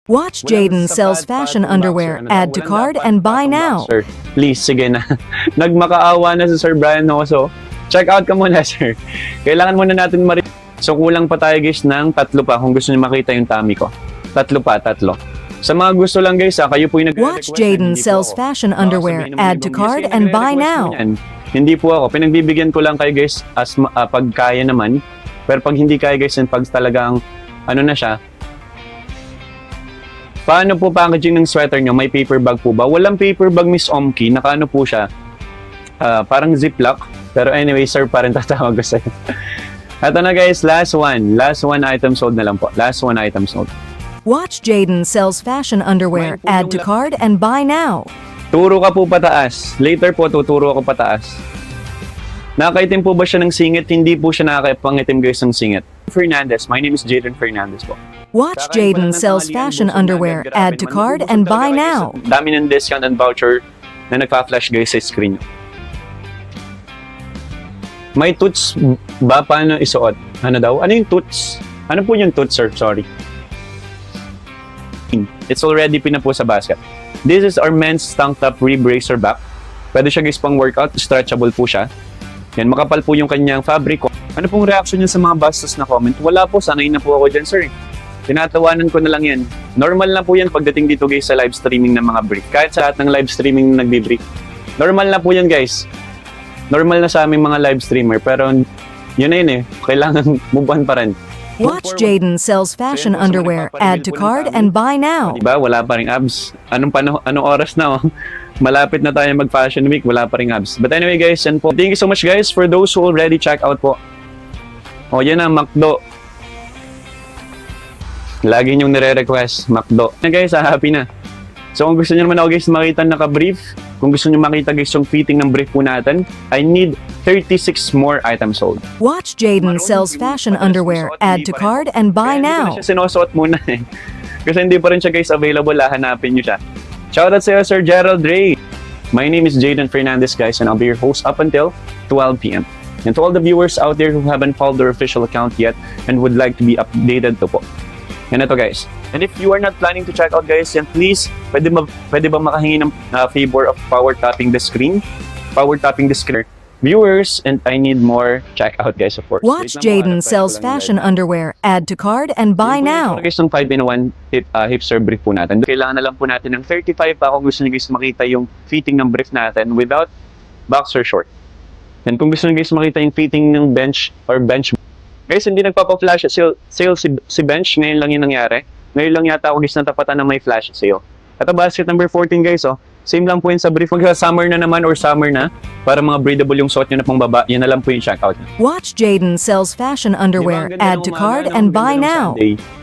Watch Jaden sells fashion underwear. Add to cart and buy now. Sir, please, sige na. Nagmakaawa na si Sir Brian Noso. Check out ka muna, sir. Kailangan muna natin So, kulang pa tayo guys ng 3 pa kung gusto niyo makita yung tummy ko. 3 pa. Sa mga gusto lang guys, kayo po yung Watch Jaden sells fashion underwear. Add to cart and buy now. Hindi po ako. Pinagbibigyan ko lang kayo guys as pag kaya naman. Pero pag hindi kaya guys, pag talagang ano na siya. Paano po packaging ng sweater nyo? May paper bag po ba? Walang paper bag, Miss Omki. Nakaano po siya? Parang ziplock. Pero anyway, sir, pa rin tatawag ko sa'yo. Ito na guys, last one. Last one item sold na lang po. Last one item sold. Watch Jaden sells fashion underwear. Add to cart and buy now. Turo ka po pataas. Later po, tuturo ako pataas. Nakakaitim po ba siya ng singit? Hindi po siya nakakapangitim guys ng singit. Fernandez. My name is Jaden Fernandez po. Watch Jaden sells fashion underwear. Add to cart and buy now. Dami ng discount and voucher na nagpa-flash guys sa screen. May toots ba? Paano isuot? Ano daw? Ano yung toots? Ano po yung toots, sir? Sorry. It's already pina po sa basket. This is our men's tank top rib racer back. Pwede siya guys pang workout. Stretchable po siya. Yan, makapal po yung kanyang fabric. Ano pong reaction niya sa mga bastos na comment? Wala po, sanay na po ako dyan, sir. Tinatawanan ko na lang yan. Normal na po yan pagdating dito guys sa live streaming ng mga brief. Kahit sa lahat ng live streaming na nagbi-brief. Normal na po yan guys. Normal na sa aming mga live streamer. Pero yun na yun eh. Kailangan move on pa rin. Watch Jaden sells fashion underwear. Add to cart and buy now. Diba? Wala pa ring abs. Anong oras na oh? Malapit na tayo mag-Fashion Week, wala pa ring abs. But anyway guys, yan po. Thank you so much guys for those who already check out po. O yan na, McDo. Lagi niyong nire-request, McDo. Na guys, happy na. So kung gusto niyo naman ako guys makita naka-brief, kung gusto niyo makita guys yung fitting ng brief po natin, I need 36 more items sold. Watch Jaden sells fashion underwear. Add to cart and buy now. Hindi pa siya sinusuot muna eh. Kasi hindi pa rin siya guys available, hahanapin niyo siya. Shoutout sa iyo, Sir Gerald Ray. My name is Jaden Fernandez, guys, and I'll be your host up until 12 p.m. And to all the viewers out there who haven't followed their official account yet and would like to be updated to po. And ito, guys. And if you are not planning to check out, guys, yan, please, pwede ba makahingi ng favor of power tapping the screen? Power tapping the screen. Viewers, and I need more check out, guys, of course. Watch Jaden sells fashion underwear. Add to cart and buy now. Guys, yung 5-in-1 hipster brief po natin. Kailangan na lang po natin ng 35 pa kung gusto nyo guys makita yung fitting ng brief natin without boxer short. And kung gusto nyo guys makita yung fitting ng bench or bench. Guys, hindi nagpapa-flash sale si bench. Ngayon lang yung nangyari. Ngayon lang yata ako guys natapatan na may flash sale. Ito basket number 14 guys, oh. Same lang po yun sa brief. Summer na naman or summer na, para mga breathable yung suot nyo na pang baba, yan na lang po yung checkout. Watch Jaden sells fashion underwear. Add to cart and buy now.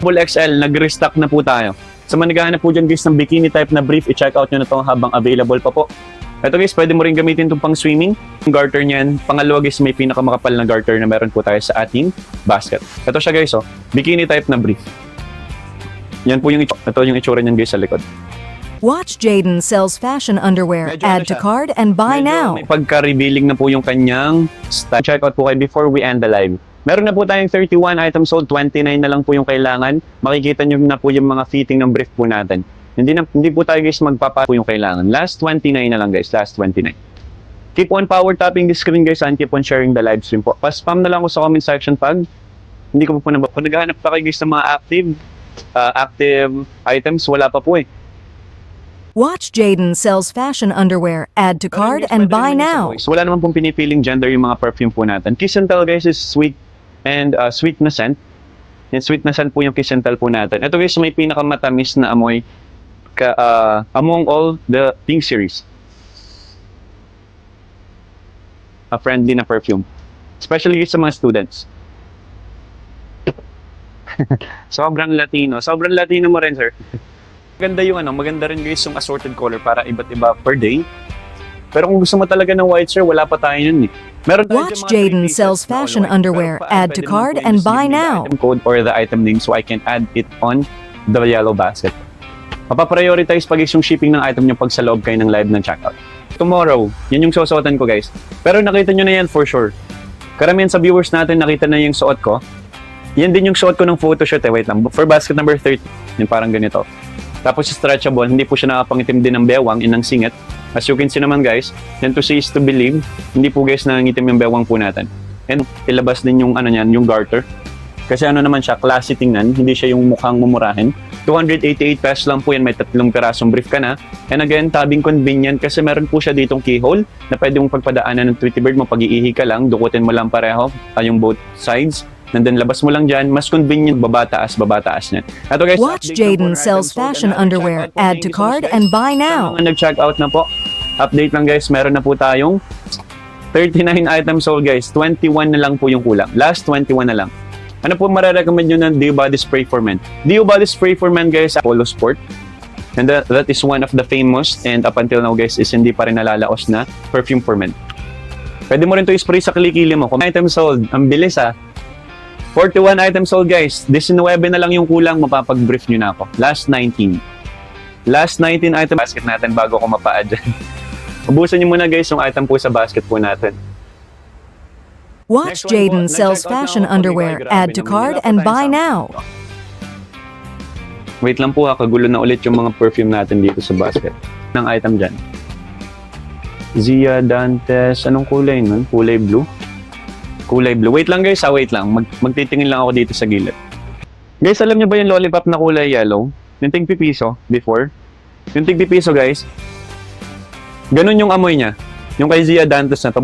Full XL, nag-restock na po tayo. Sa mga naghahanap po dyan guys ng bikini type na brief, i-checkout nyo na to habang available pa po. Ito guys, pwede mo rin gamitin itong pang swimming. Yung garter niyan. Pangalawa guys, may pinakamakapal na garter na meron po tayo sa ating basket. Ito siya guys, oh. Bikini type na brief. Yan po yung itsura niyan guys sa likod. Watch Jaden sells fashion underwear. Add to cart and buy now. May pagka-revealing na po yung kanyang style. Check out po kayo before we end the live. Meron na po tayong 31 items sold, 29 na lang po yung kailangan. Makikita nyo na po yung mga fitting ng brief po natin. Hindi po tayo guys magpapa po yung kailangan. Last 29 na lang guys, last 29. Keep on power tapping the screen guys and keep on sharing the live stream po. Pa-spam na lang ko sa comment section pag hindi ko po kung naghahanap pa kayo guys ng mga active items, wala pa po eh. Watch Jaden sells fashion underwear. Add to cart and buy now. Wala naman pong pinipiling gender yung mga perfume po natin. Kiss and Tell guys is sweet and sweet na scent. And sweet na scent po yung Kiss and Tell po natin. Ito guys may pinakamatamis na amoy among all the Pink series. A friendly na perfume. Especially sa mga students. Sobrang Latino. Sobrang Latino mo rin, sir. Maganda yung maganda rin guys yung assorted color para iba't iba per day. Pero kung gusto mo talaga ng white, sir, wala pa tayo yun eh. Watch Jaden sells fashion underwear. Add to cart and buy now. Item code or the item name so I can add it on the yellow basket. Mapaprioritize pag yung shipping ng item nyo pag sa loob kayo ng live ng checkout. Tomorrow, yan yung susuotan ko guys. Pero nakita nyo na yan for sure. Karamihan sa viewers natin nakita na yung suot ko. Yan din yung suot ko ng photoshoot eh. Wait lang. For basket number 30, yung parang ganito. Tapos stretchable, hindi po siya nakapangitim din ng bewang and ng singit. As you can see naman guys, yan to see is to believe, hindi po guys nangangitim yung bewang po natin. And ilabas din yung ano niyan, yung garter. Kasi ano naman siya, classy tingnan, hindi siya yung mukhang mumurahin. 288 pesos lang po yan, may 3 pirasong brief ka na. And again, tabing convenient kasi meron po siya ditong keyhole na pwede mong pagpadaanan ng Tweety Bird mo, pag-iihi ka lang, dukutin mo lang pareho, yung both sides. And then labas mo lang dyan, mas convenient, babataas niyan. Ito guys, Watch update Jaden lang po on sells items sold. fashion And underwear. nag-check out po. Add to Thank you so cart much, and guys. buy Sa now. mga nag-check out na po, update lang guys, meron na po tayong 39 items sold guys, 21 na lang po yung kulang. Last 21 na lang. Ano po marirecommend nyo ng Dio Body Spray for Men? Dio Body Spray for Men guys, Polo Sport. And that is one of the famous and up until now guys is hindi pa rin nalalaos na perfume for men. Pwede mo rin to i-spray sa kilikili mo. Kung items sold, ang bilis 41 items sold guys. 19 na lang yung kulang, mapapag-brief nyo na ako. Last 19. Last 19 item basket natin bago ko mapa-add dyan. Ubusan nyo muna guys yung item po sa basket po natin. Watch Next one po, Jaden sells nag-check out na fashion ako. underwear. Grabe Add to naman, cart wala pa and tayong buy sample. now. Wait lang po kagulo na ulit yung mga perfume natin dito sa basket. Ng item dyan. Zia Dantes, anong kulay nun? Kulay blue? Kulay blue. Wait lang guys, wait lang. Magtitingin lang ako dito sa gilid. Guys, alam niyo ba yung lollipop na kulay yellow? Yung tig-pipiso before? Yung tig-pipiso guys, ganun yung amoy niya. Yung kay Zia Dantes na to.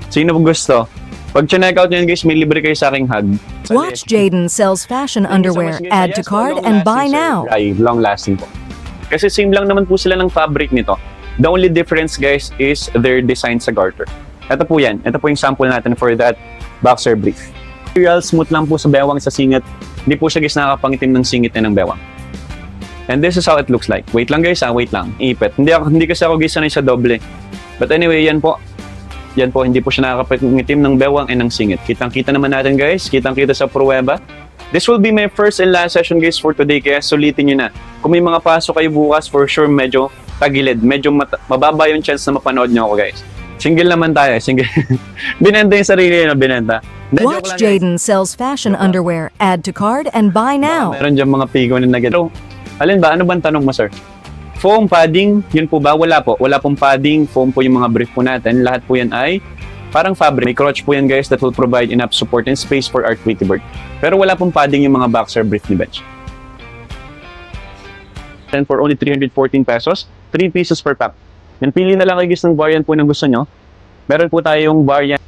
Sino gusto? Pag check out nyo guys, may libre kayo sa aking hug. Watch Jaden sells fashion underwear. Add to cart and buy now. Ay, long lasting po. Kasi same lang naman po sila ng fabric nito. The only difference guys is their design sa garter. Ito po yan. Ito po yung sample natin for that boxer brief. Material smooth lang po sa bewang sa singit. Hindi po siya guys nakakapangitim ng singit na ng bewang. And this is how it looks like. Wait lang guys wait lang. Ipit. Hindi kasi ako guys sanay sa doble. But anyway, yan po. Yan po, hindi po siya nakakapangitim ng bewang and ng singit. Kitang-kita naman natin guys. Kitang-kita sa pruweba. This will be my first and last session guys for today. Kaya sulitin nyo na. Kung may mga pasok kayo bukas, for sure medyo tagilid. Medyo mababa yung chance na mapanood nyo ako guys. Single naman tayo. Single. Binenta yung sarili na binenta. Watch Jaden sells fashion underwear. Add to cart and buy now. Meron dyan mga pigo na naging. Pero, alin ba? Ano bang tanong mo sir? Foam, padding, yun po ba? Wala po. Wala pong padding. Foam po yung mga brief po natin. Lahat po yan ay parang fabric. May crotch po yan guys that will provide enough support and space for our Tweety Bird. Pero wala pong padding yung mga boxer brief ni Bench. And for only 314 pesos, 3 pieces per pack. Yan, pili na lang kayo guys ng variant po ng gusto nyo. Meron po tayong variant.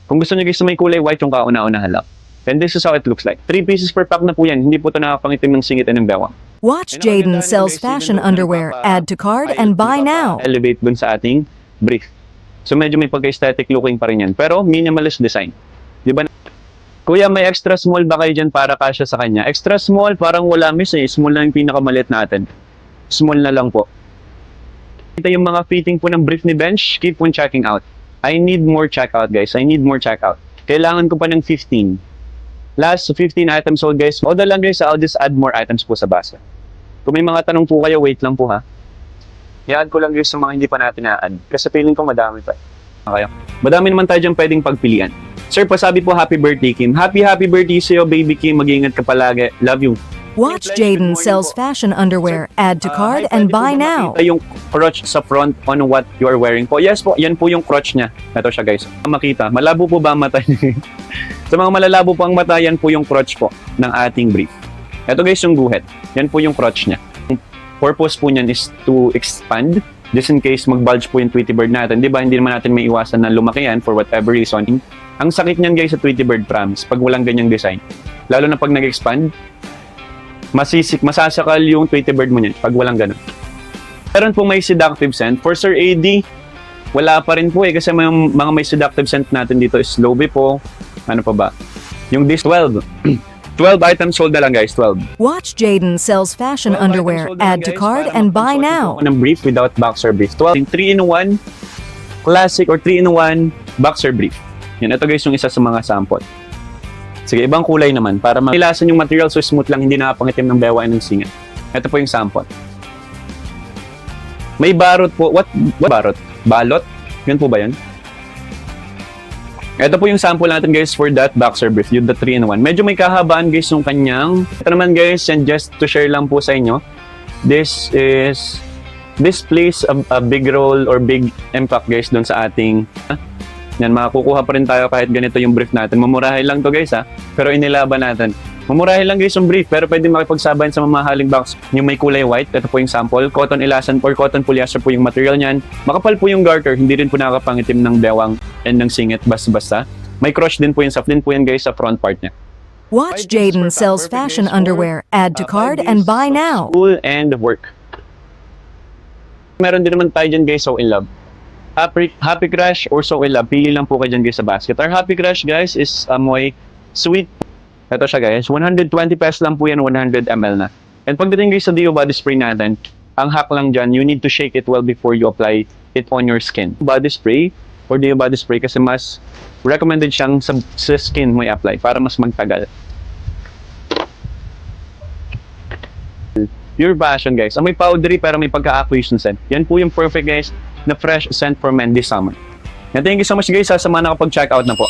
Kung gusto nyo guys na may kulay white, yung kauna-unahan lang. And this is how it looks like. 3 pieces per pack na po yan. Hindi po ito nakapangitim ng singit and ng bewang. Watch Jaden sells fashion underwear. Add to cart and buy now. Elevate dun sa ating brief. So medyo may pagka-aesthetic looking pa rin yan. Pero minimalist design. Di ba? Kuya, may extra small ba kayo dyan para kasya sa kanya? Extra small, parang wala miss Small na yung pinakamalit natin. Small na lang po. Kita yung mga fitting po ng brief ni Bench. Keep on checking out. I need more checkout guys. I need more checkout. Kailangan ko pa ng 15. Last 15 items sold guys. Order lang guys, I'll just add more items po sa basket. Kung may mga tanong po kayo, wait lang po ha. I-add ko lang guys sa mga hindi pa natin na-add. Kasi feeling ko madami pa. Okay. Madami naman tayo dyan pwedeng pagpilian. Sir, pasabi po happy birthday Kim. Happy birthday sa'yo baby Kim. Mag-iingat ka palagi. Love you. Watch Jaden sells fashion underwear. Add to cart and buy now. Yung crotch sa front on what you are wearing po. Yes po, yan po yung crotch niya. Ito siya guys. Makita, malabo po ba ang mata niya? Sa mga malalabo po ang mata, yan po yung crotch po ng ating brief. Ito guys yung guhit. Yan po yung crotch niya. Purpose po niyan is to expand. Just in case mag-bulge po yung Tweety Bird natin. Di ba, hindi naman natin may iwasan na lumaki yan for whatever reason. Ang sakit niyan guys sa Tweety Bird promise pag walang ganyang design. Lalo na pag nag-expand, masasakal yung Tweety Bird mo niyan pag walang ganun. Meron po may seductive scent. For Sir AD, wala pa rin po kasi may mga may seductive scent natin dito is Lobe po. Ano pa ba? Yung this 12. 12 items sold na lang guys, 12. Watch Jaden sells fashion underwear. Add to cart and buy now. Ng brief without boxer brief. 12. 3-in-1 classic or 3-in-1 boxer brief. Yan, ito guys yung isa sa mga sample. Sige, ibang kulay naman para mailasan yung material so smooth lang, hindi nakapangitim ng bewa ng singit. Ito po yung sample. May barot po. What barot? Balot? Yun po ba yun? Ito po yung sample natin guys for that boxer brief, yung the 3-in-1. Medyo may kahabaan guys yung kanyang. Ito naman guys, yan just to share lang po sa inyo. this plays a big role or big impact guys doon sa ating yan, makakukuha pa rin tayo kahit ganito yung brief natin. Mamurahin lang to guys pero inilaban natin. Mamurahin lang guys yung brief, pero pwede makipagsabayan sa mamahaling box. Yung may kulay white, ito po yung sample. Cotton elasan or cotton polyester po yung material niyan. Makapal po yung garter, hindi rin po nakakapangitim ng bewang and ng singit basta-basta. May crush din po yung soft din po yan guys sa front part niya. Watch 5 pieces per Jaden pack. sells Perfect fashion guys for, underwear. Add to 5 card days and buy of now. School and work. Meron din naman tayo dyan guys, So In Love. Happy Crush or So In Love, pili lang po kayo dyan guys sa basket. Our Happy Crush guys is amoy sweet. Ito siya guys, 120 pesos lang po yan, 100 ml na. And pagdating guys sa Dio body spray natin, ang hack lang dyan, you need to shake it well before you apply it on your skin. Body spray or Dio body spray kasi mas recommended siyang sa skin mo i-apply para mas magtagal. Pure Passion guys. Amoy powdery pero may pagka-acquisition scent. Yan po yung perfect guys na fresh scent for men this summer. And thank you so much guys sa mga nakapag-check out na po.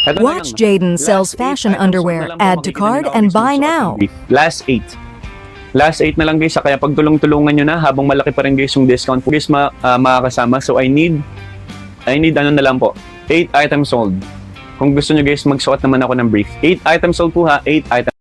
Ito na Watch lang. Jaden Last sells 8 fashion items underwear. na lang po Add to makikita card nyo and na buy ako now. Last 8. Last 8 na lang guys kaya pagtulong-tulungan nyo na habang malaki pa rin guys yung discount po guys makakasama. So I need ano na lang po 8 items sold. Kung gusto nyo guys magsuot naman ako ng brief. 8 items sold po 8 items